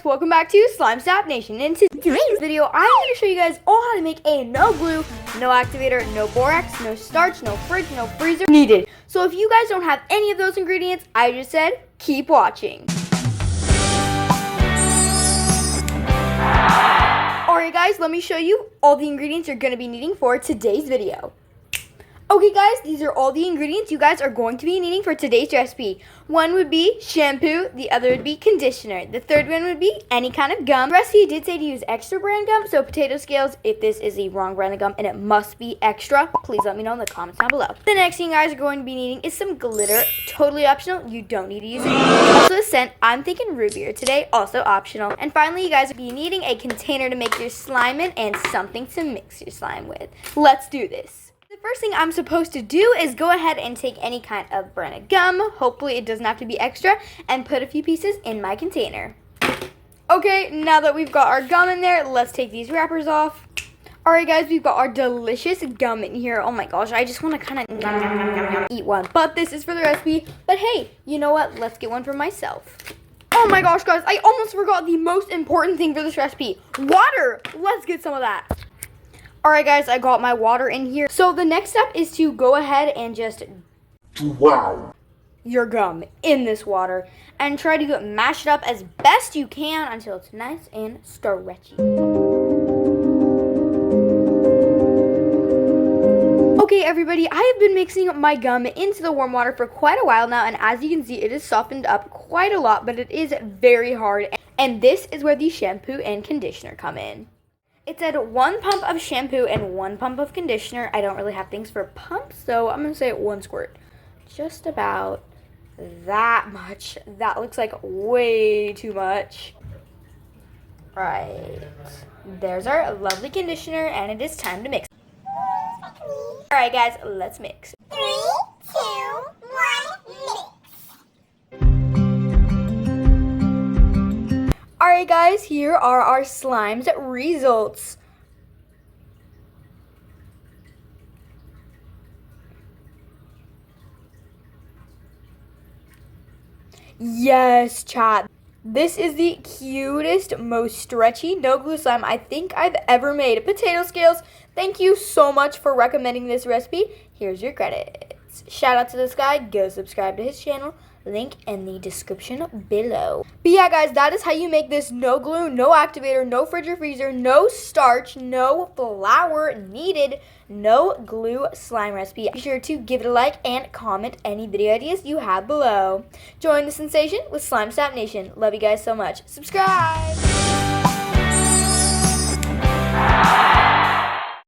welcome back to SlimeSnapNation. In today's video, I'm going to show you guys all how to make a no glue, no activator, no borax, no starch, no fridge, no freezer needed. So if you guys don't have any of those ingredients I just said, keep watching. Alright guys, let me show you all the ingredients you're going to be needing for today's video. Okay guys, these are all the ingredients you guys are going to be needing for today's recipe. One would be shampoo, the other would be conditioner, the third one would be any kind of gum. The recipe did say to use extra brand gum, so potato scales, if this is the wrong brand of gum and it must be extra, please let me know in the comments down below. The next thing you guys are going to be needing is some glitter, totally optional, you don't need to use it. Also a scent, I'm thinking root beer today, also optional. And finally you guys will be needing a container to make your slime in and something to mix your slime with. Let's do this. The first thing I'm supposed to do is go ahead and take any kind of brand of gum, hopefully it doesn't have to be extra, and put a few pieces in my container. Okay, now that we've got our gum in there, let's take these wrappers off. Alright guys, we've got our delicious gum in here. Oh my gosh, I just want to kind of eat one, but this is for the recipe. But hey, you know what? Let's get one for myself. Oh my gosh guys, I almost forgot the most important thing for this recipe. Water! Let's get some of that. Alright guys, I got my water in here. So the next step is to go ahead and just drown your gum in this water and try to mash it up as best you can until it's nice and stretchy. Okay everybody, I have been mixing my gum into the warm water for quite a while now, and as you can see it is softened up quite a lot, but it is very hard, and this is where the shampoo and conditioner come in. It said 1 pump of shampoo and 1 pump of conditioner. I don't really have things for pumps, so I'm going to say 1 squirt. Just about that much. That looks like way too much. Right. There's our lovely conditioner, and it is time to mix. Alright guys, let's mix. 3, 2, 1, mix. Alright guys, here are our slime's results. Yes, chat. This is the cutest, most stretchy no glue slime I think I've ever made. Potato scales, thank you so much for recommending this recipe. Here's your credits. Shout out to this guy. Go subscribe to his channel. Link in the description below. But yeah guys, that is how you make this no glue, no activator, no fridge or freezer, no starch, no flour needed, no glue slime recipe. Be sure to give it a like and comment any video ideas you have below. Join the sensation with SlimeSnapNation. Love you guys so much. Subscribe!